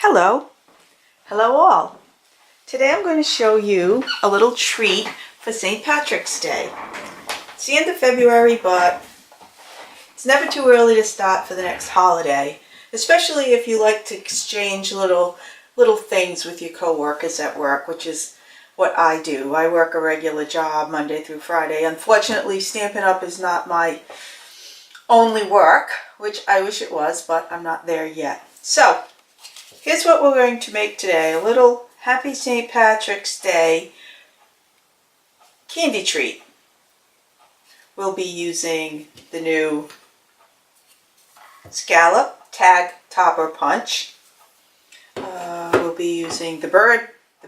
Hello. Hello all. Today I'm going to show you a little treat for St. Patrick's Day. It's the end of February, but it's never too early to start for the next holiday, especially if you like to exchange little things with your coworkers at work, which is what I do. I work a regular job Monday through Friday. Unfortunately, Stampin' Up! Is not my only work, which I wish it was, but I'm not there yet. So, here's what we're going to make today. A little Happy St. Patrick's Day candy treat. We'll be using the new Scalloped Tag Topper Punch. We'll be using the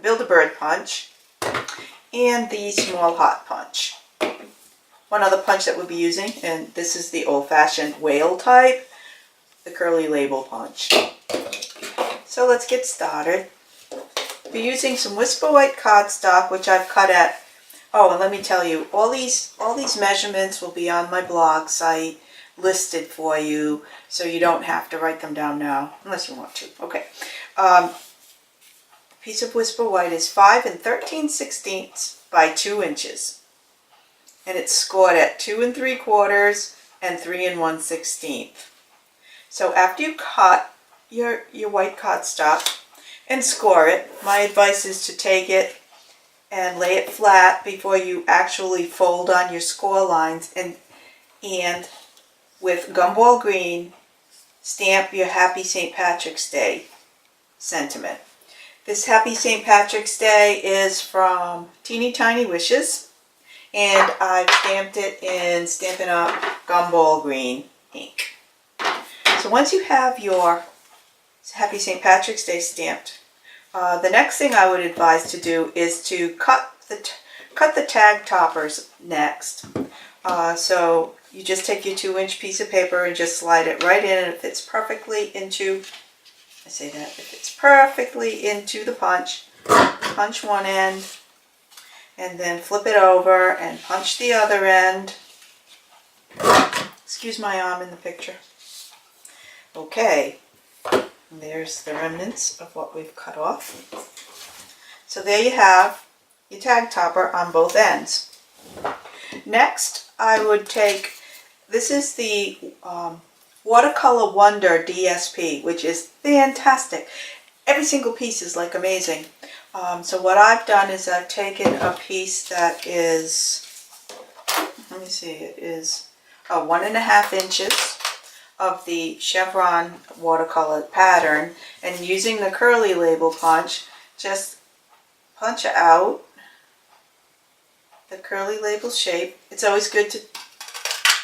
Build-A-Bird Punch and the Small Hot Punch. One other punch that we'll be using, and this is the old-fashioned whale type, the curly label punch. So let's get started. We're using some Whisper White cardstock, which I've cut at, and let me tell you, all these measurements will be on my blog site listed for you, so you don't have to write them down now, unless you want to. Okay. Piece of Whisper White is 5 13/16 by 2 inches. And it's scored at 2 3/4 and 3 1/16. So after you cut your white cardstock and score it, my advice is to take it and lay it flat before you actually fold on your score lines, and with gumball green stamp your Happy St. Patrick's Day sentiment. This Happy St. Patrick's Day is from Teeny Tiny Wishes, and I've stamped it in Stampin' Up! Gumball green ink. So once you have your Happy St. Patrick's Day stamped, the next thing I would advise to do is to cut the tag toppers next. So you just take your 2-inch piece of paper and just slide it right in, and it fits perfectly into, it fits perfectly into the punch. Punch one end, and then flip it over and punch the other end. Excuse my arm in the picture. Okay, and there's the remnants of what we've cut off. So there you have your tag topper on both ends. Next, I would take, this is the Watercolor Wonder DSP, which is fantastic. Every single piece is like amazing. So what I've done is I've taken a piece that is, let me see, it is 1.5 inches of the chevron watercolor pattern, and using the curly label punch, just punch out the curly label shape. It's always good to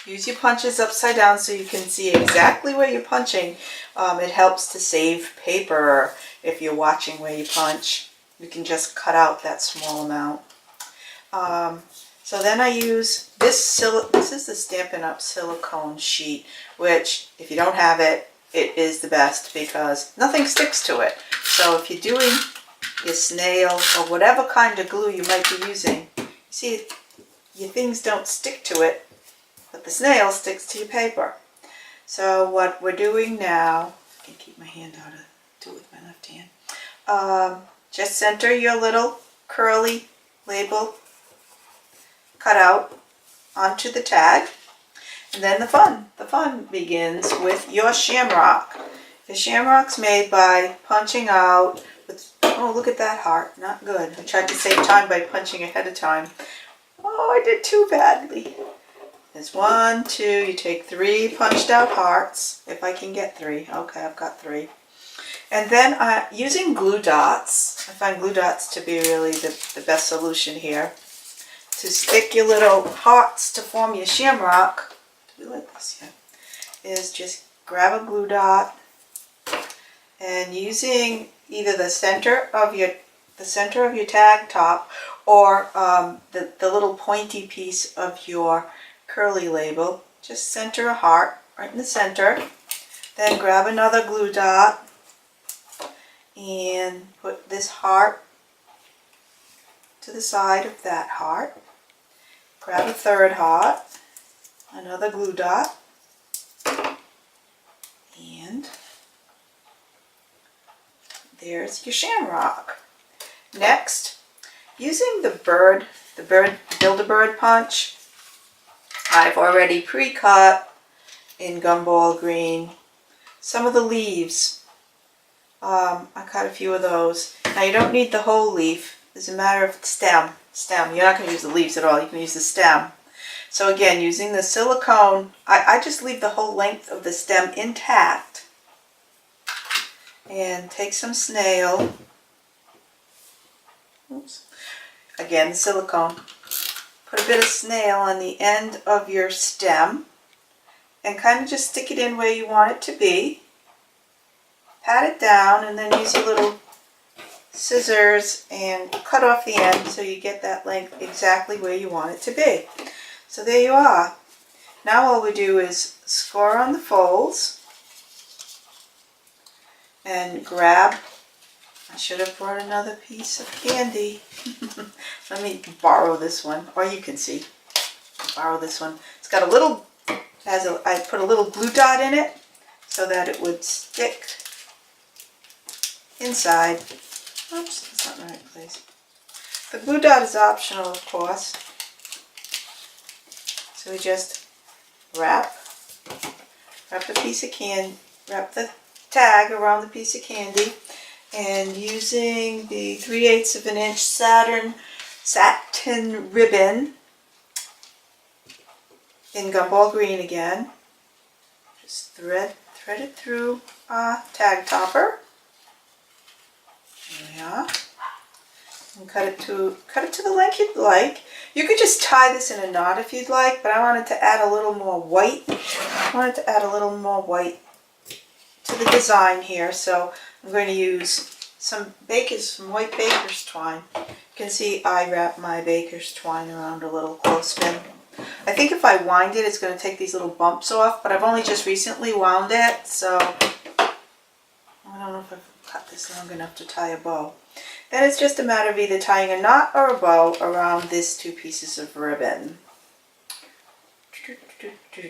use your punches upside down so you can see exactly where you're punching. It helps to save paper if you're watching where you punch. You can just cut out that small amount. So then I use this is the Stampin' Up! Silicone sheet, which if you don't have it, it is the best because nothing sticks to it. So if you're doing your snail or whatever kind of glue you might be using, you see your things don't stick to it, but the snail sticks to your paper. So what we're doing now, I can keep my hand out of do it with my left hand. Just center your little curly label cutout onto the tag, and then the fun begins with your shamrock. The shamrock's made by punching out with, oh, look at that heart, not good. I tried to save time by punching ahead of time. Oh, I did too badly. There's 1, 2, you take 3 punched out hearts, if I can get 3. Okay, I've got 3. And then using glue dots, I find glue dots to be really the best solution here. To stick your little hearts to form your shamrock, do we like this yet? Is just grab a glue dot, and using either the center of your tag top or the little pointy piece of your curly label, just center a heart right in the center. Then grab another glue dot and put this heart to the side of that heart. Grab a third heart, another glue dot, and there's your shamrock. Next, using the Build-A-Bird punch, I've already pre-cut in gumball green some of the leaves. I cut a few of those. Now you don't need the whole leaf. It's a matter of stem. You're not going to use the leaves at all. You can use the stem. So again, using the silicone, I just leave the whole length of the stem intact. And take some snail. Oops. Again, silicone. Put a bit of snail on the end of your stem and kind of just stick it in where you want it to be. Pat it down and then use your little scissors and cut off the end so you get that length exactly where you want it to be. So there you are. Now all we do is score on the folds and grab. I should have brought another piece of candy. Let me borrow this one, or you can see. Borrow this one. It's got a little, I put a little glue dot in it so that it would stick inside. Oops, that's not in the right place. The glue dot is optional, of course. So we just wrap the piece of wrap the tag around the piece of candy, and using the 3/8 of an inch satin ribbon in gumball green again, just thread it through a tag topper. There we are. And cut it to the length you'd like. You could just tie this in a knot if you'd like, but I wanted to add a little more white. To the design here, so I'm going to use some white baker's twine. You can see I wrap my baker's twine around a little clothespin. I think if I wind it, it's going to take these little bumps off, but I've only just recently wound it, so I don't know if I've cut this long enough to tie a bow. Then it's just a matter of either tying a knot or a bow around these two pieces of ribbon.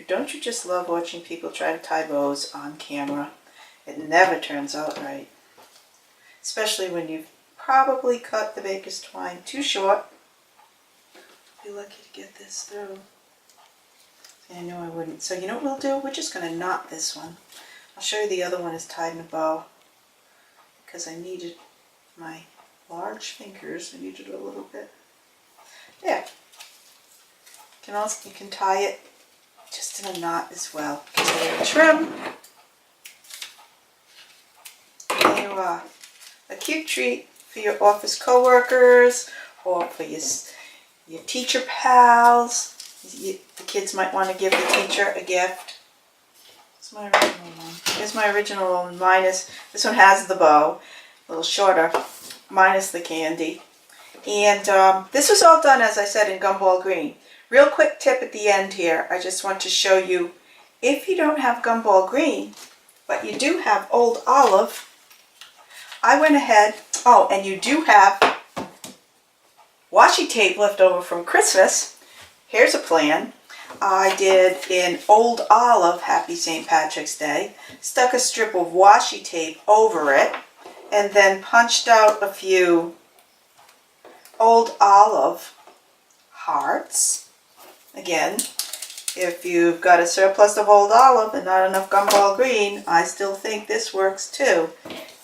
Don't you just love watching people try to tie bows on camera? It never turns out right. Especially when you've probably cut the baker's twine too short. Be lucky to get this through. I know I wouldn't. So you know what we'll do? We're just going to knot this one. I'll show you the other one is tied in a bow. Because I needed my large fingers. I needed a little bit. There. You can tie it just in a knot as well. Give it a little trim. There you are. A cute treat for your office co-workers or for your teacher pals. The kids might want to give the teacher a gift. It's my original one. Here's my original one minus, this one has the bow, a little shorter, minus the candy. And this was all done, as I said, in gumball green. Real quick tip at the end here. I just want to show you, if you don't have gumball green, but you do have old olive, I went ahead, oh, and you do have washi tape left over from Christmas. Here's a plan. I did in old olive, Happy St. Patrick's Day, stuck a strip of washi tape over it, and then punched out a few old olive hearts. Again, if you've got a surplus of old olive and not enough gumball green, I still think this works too.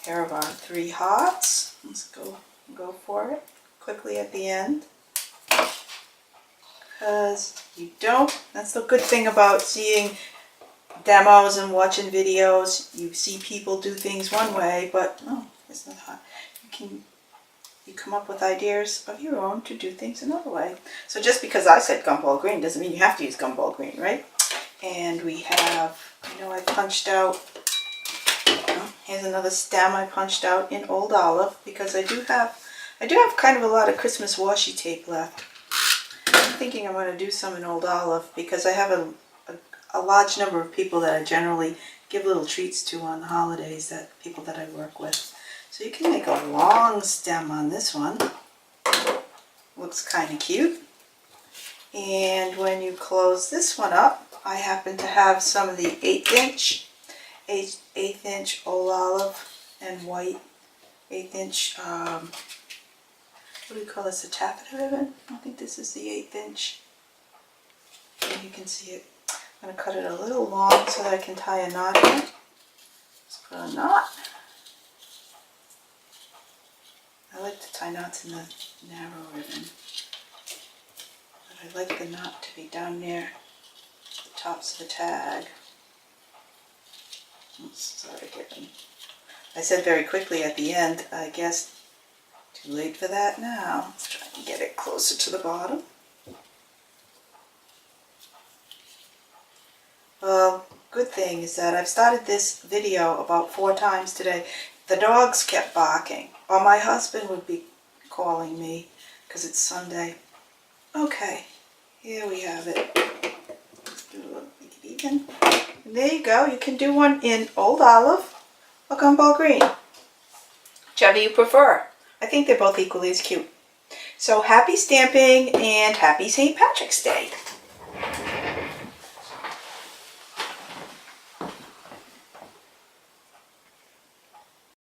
Here are our 3 hearts. Let's go for it quickly at the end. Because you don't, that's the good thing about seeing demos and watching videos. You see people do things one way, but oh, it's not hot. You come up with ideas of your own to do things another way. So just because I said gumball green doesn't mean you have to use gumball green, right? And we have, I punched out, here's another stem I punched out in old olive because I do have kind of a lot of Christmas washi tape left. I'm thinking I'm going to do some in old olive because I have a large number of people that I generally give little treats to on the holidays, people that I work with. So you can make a long stem on this one. Looks kind of cute. And when you close this one up, I happen to have some of the 1/8 inch old olive and white 1/8 inch, what do we call this, a taffeta ribbon? I think this is the 1/8 inch. And you can see it. I'm going to cut it a little long so that I can tie a knot in it. Let's put a knot. I like to tie knots in the narrow ribbon, but I like the knot to be down near the tops of the tag. Sorry, Kevin. I said very quickly at the end, I guess too late for that now. Let's try and get it closer to the bottom. Well, good thing is that I've started this video about 4 times today. The dogs kept barking, or my husband would be calling me because it's Sunday. Okay, here we have it. Let's do a little, make it even. And there you go. You can do one in Old Olive or Gumball Green, whichever you prefer. I think they're both equally as cute. So happy stamping and happy St. Patrick's Day.